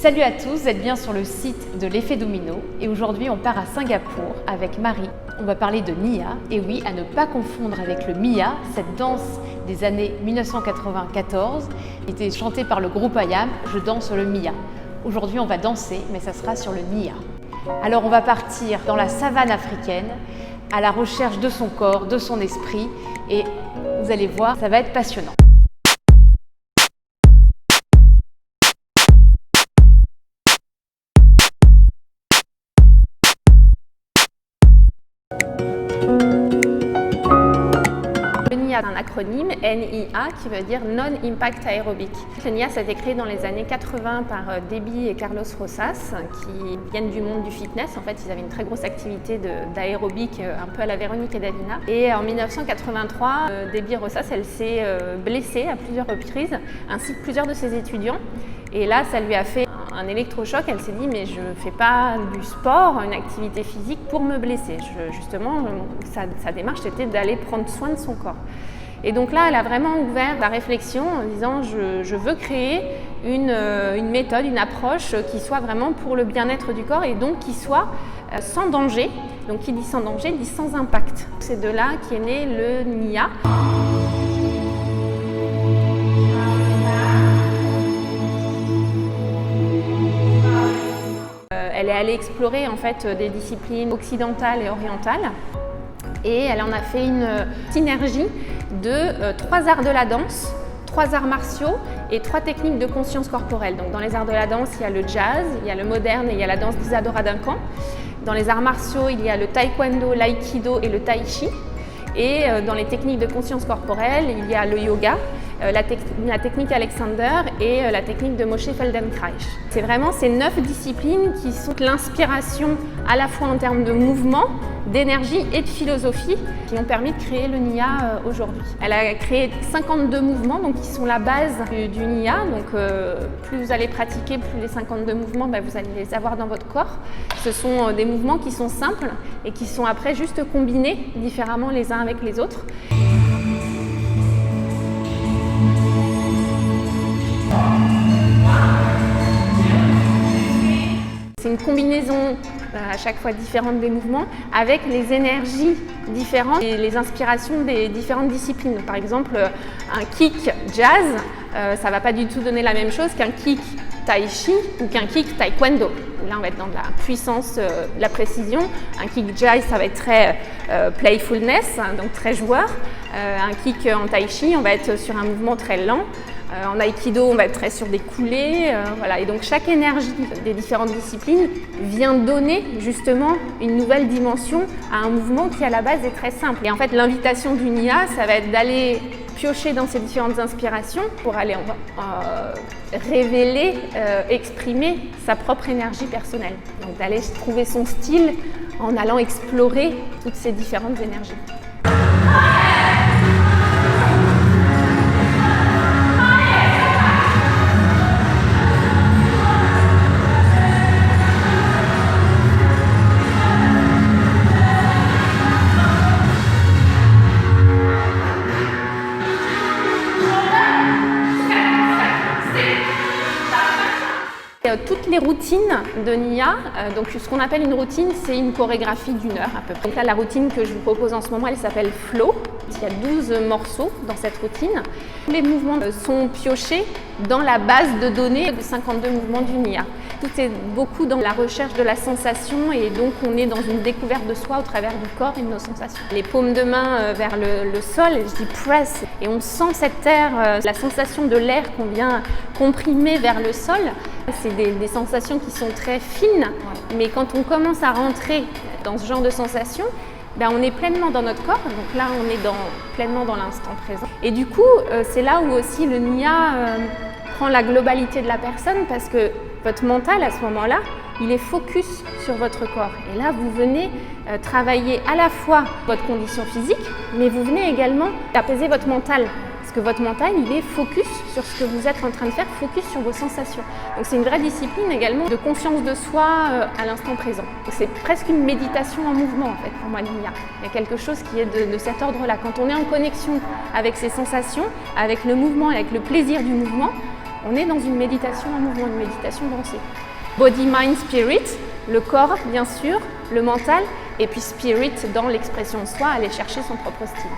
Salut à tous, vous êtes bien sur le site de l'effet domino et aujourd'hui on part à Singapour avec Marie. On va parler de Nia et oui, à ne pas confondre avec le Mia, cette danse des années 1994 qui était chantée par le groupe IAM, Je danse le Mia. Aujourd'hui on va danser mais ça sera sur le Nia. Alors on va partir dans la savane africaine à la recherche de son corps, de son esprit et vous allez voir, ça va être passionnant. NIA est un acronyme, NIA, qui veut dire Non-Impact Aerobic. Le NIA, ça a été créé dans les années 80 par Debbie et Carlos Rosas, qui viennent du monde du fitness. En fait, ils avaient une très grosse activité d'aérobic, un peu à la Véronique et Davina. Et en 1983, Debbie Rosas, elle s'est blessée à plusieurs reprises, ainsi que plusieurs de ses étudiants. Et là, ça lui a fait un électrochoc. Elle s'est dit, mais je ne fais pas du sport, une activité physique pour me blesser. Justement, sa démarche, c'était d'aller prendre soin de son corps. Et donc là, elle a vraiment ouvert la réflexion en disant, je veux créer une méthode, une approche qui soit vraiment pour le bien-être du corps et donc qui soit sans danger. Donc qui dit sans danger, dit sans impact. C'est de là qu'est né le NIA. Elle est allée explorer en fait des disciplines occidentales et orientales et elle en a fait une synergie de 3 arts de la danse, 3 arts martiaux et 3 techniques de conscience corporelle. Donc dans les arts de la danse, il y a le jazz, il y a le moderne et il y a la danse d'Isadora Duncan. Dans les arts martiaux, il y a le taekwondo, l'aïkido et le tai chi. Et dans les techniques de conscience corporelle, il y a le yoga, la technique Alexander et la technique de Moshe Feldenkrais. C'est vraiment ces 9 disciplines qui sont l'inspiration à la fois en termes de mouvement, d'énergie et de philosophie qui ont permis de créer le NIA aujourd'hui. Elle a créé 52 mouvements donc, qui sont la base du NIA. Donc, plus vous allez pratiquer, plus les 52 mouvements, vous allez les avoir dans votre corps. Ce sont des mouvements qui sont simples et qui sont après juste combinés différemment les uns avec les autres. C'est une combinaison à chaque fois différente des mouvements avec les énergies différentes et les inspirations des différentes disciplines. Par exemple, un kick jazz, ça ne va pas du tout donner la même chose qu'un kick tai chi ou qu'un kick taekwondo. Là, on va être dans la puissance, la précision. Un kick jazz, ça va être très playfulness, donc très joueur. Un kick en tai chi, on va être sur un mouvement très lent. En aïkido, on va être très sur des coulées. Voilà. Et donc, chaque énergie des différentes disciplines vient donner justement une nouvelle dimension à un mouvement qui, à la base, est très simple. Et en fait, l'invitation du NIA, ça va être d'aller piocher dans ces différentes inspirations pour aller révéler, exprimer sa propre énergie personnelle. Donc, d'aller trouver son style en allant explorer toutes ces différentes énergies. Toutes les routines de NIA, donc ce qu'on appelle une routine, c'est une chorégraphie d'1 heure à peu près. Donc là, la routine que je vous propose en ce moment, elle s'appelle Flow. Il y a 12 morceaux dans cette routine. Tous les mouvements sont piochés dans la base de données de 52 mouvements du NIA. Tout est beaucoup dans la recherche de la sensation et donc on est dans une découverte de soi au travers du corps et de nos sensations. Les paumes de main vers le sol, je dis press, et on sent cette air, la sensation de l'air qu'on vient comprimer vers le sol. C'est des sensations qui sont très fines, mais quand on commence à rentrer dans ce genre de sensations, on est pleinement dans notre corps, donc là on est pleinement dans l'instant présent. Et du coup, c'est là où aussi le NIA prend la globalité de la personne parce que votre mental à ce moment-là, il est focus sur votre corps. Et là, vous venez travailler à la fois votre condition physique, mais vous venez également apaiser votre mental. Parce que votre mental, il est focus sur ce que vous êtes en train de faire, focus sur vos sensations. Donc c'est une vraie discipline également de conscience de soi à l'instant présent. C'est presque une méditation en mouvement en fait pour moi, l'NIA. Il y a quelque chose qui est de cet ordre-là. Quand on est en connexion avec ses sensations, avec le mouvement, avec le plaisir du mouvement, On est dans une méditation en mouvement, une méditation dansée. Body, mind, spirit, le corps bien sûr, le mental, et puis spirit dans l'expression de soi, aller chercher son propre style.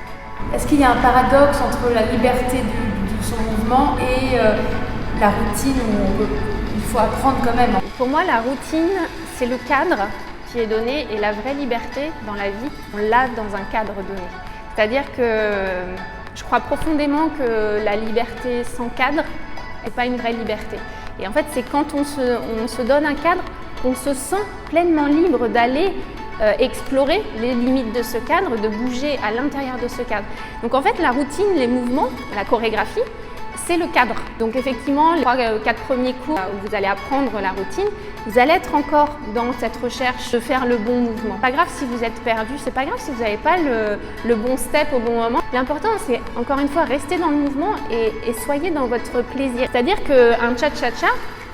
Est-ce qu'il y a un paradoxe entre la liberté de son mouvement et la routine où il faut apprendre quand même? Pour moi, la routine, c'est le cadre qui est donné, et la vraie liberté dans la vie, on l'a dans un cadre donné. C'est-à-dire que je crois profondément que la liberté sans cadre n'est pas une vraie liberté. Et en fait, c'est quand on se donne un cadre qu'on se sent pleinement libre d'aller explorer les limites de ce cadre, de bouger à l'intérieur de ce cadre. Donc en fait, la routine, les mouvements, la chorégraphie, c'est le cadre. Donc effectivement, les 4 premiers cours où vous allez apprendre la routine, vous allez être encore dans cette recherche de faire le bon mouvement. Pas grave si vous êtes perdu, c'est pas grave si vous n'avez pas le bon step au bon moment. L'important, c'est encore une fois rester dans le mouvement et soyez dans votre plaisir. C'est-à-dire qu'un cha-cha-cha,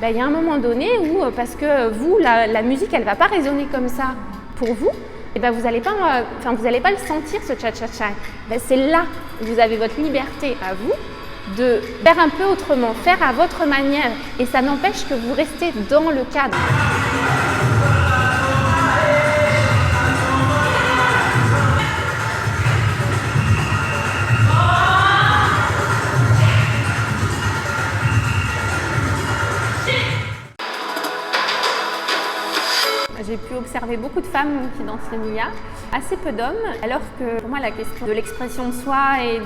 il y a un moment donné où, parce que vous, la musique, elle ne va pas résonner comme ça pour vous, et vous n'allez pas, le sentir ce cha-cha-cha. C'est là où vous avez votre liberté à vous de faire un peu autrement, faire à votre manière, et ça n'empêche que vous restez dans le cadre. J'ai pu observer beaucoup de femmes qui dansent le Nia, assez peu d'hommes, alors que pour moi la question de l'expression de soi et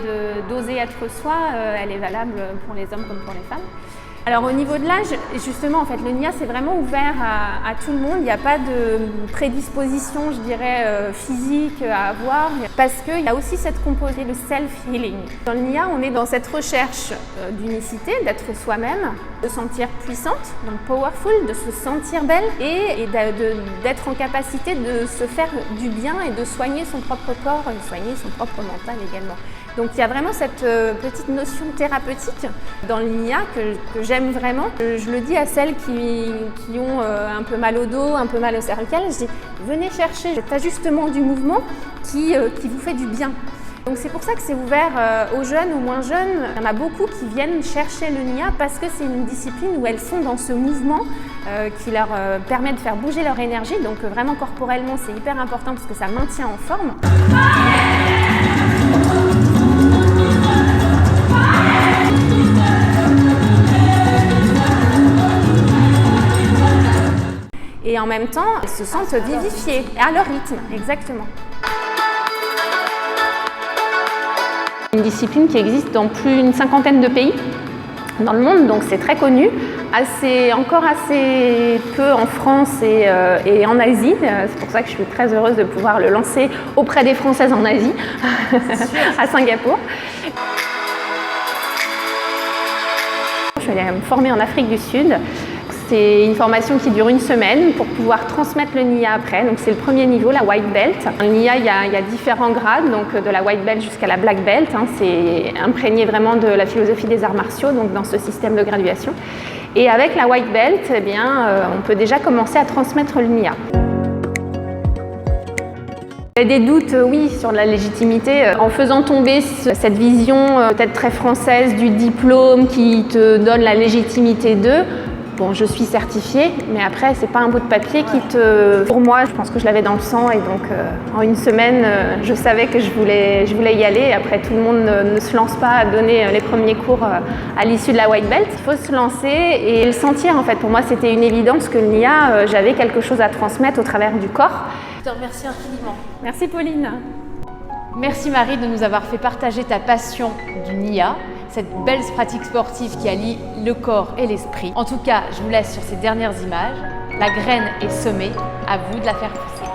d'oser être soi, elle est valable pour les hommes comme pour les femmes. Alors au niveau de l'âge, justement, en fait, le Nia c'est vraiment ouvert à tout le monde. Il n'y a pas de prédisposition, je dirais, physique à avoir, parce qu'il y a aussi cette composée de self-healing. Dans le Nia, on est dans cette recherche d'unicité, d'être soi-même, de se sentir puissante, donc powerful, de se sentir belle et d'être en capacité de se faire du bien et de soigner son propre corps, et soigner son propre mental également. Donc il y a vraiment cette petite notion thérapeutique dans le Nia que j'aime vraiment. Je le dis à celles qui ont un peu mal au dos, un peu mal au cervical, je dis venez chercher cet ajustement du mouvement qui vous fait du bien. Donc c'est pour ça que c'est ouvert aux jeunes ou moins jeunes. Il y en a beaucoup qui viennent chercher le Nia parce que c'est une discipline où elles sont dans ce mouvement qui leur permet de faire bouger leur énergie. Donc vraiment corporellement c'est hyper important parce que ça maintient en forme. Et en même temps, elles se sentent vivifiées à leur rythme, exactement. Une discipline qui existe dans plus d'une 50aine de pays dans le monde, donc c'est très connu, encore assez peu en France et en Asie. C'est pour ça que je suis très heureuse de pouvoir le lancer auprès des Françaises en Asie, à Singapour. Je suis allée me former en Afrique du Sud. C'est une formation qui dure 1 semaine pour pouvoir transmettre le Nia après. Donc c'est le premier niveau, la white belt. Dans le Nia, il y a différents grades, donc de la white belt jusqu'à la black belt. C'est imprégné vraiment de la philosophie des arts martiaux, donc dans ce système de graduation. Et avec la white belt, on peut déjà commencer à transmettre le Nia. Il y a des doutes, oui, sur la légitimité. En faisant tomber cette vision peut-être très française du diplôme qui te donne la légitimité d'eux, bon, je suis certifiée, mais après, c'est pas un bout de papier qui te... Pour moi, je pense que je l'avais dans le sang et donc en 1 semaine, je savais que je voulais y aller. Après, tout le monde ne se lance pas à donner les premiers cours à l'issue de la white belt. Il faut se lancer et le sentir, en fait. Pour moi, c'était une évidence que le Nia, j'avais quelque chose à transmettre au travers du corps. Je te remercie infiniment. Merci Pauline. Merci Marie de nous avoir fait partager ta passion du Nia, cette belle pratique sportive qui allie le corps et l'esprit. En tout cas, je vous laisse sur ces dernières images. La graine est semée, à vous de la faire pousser.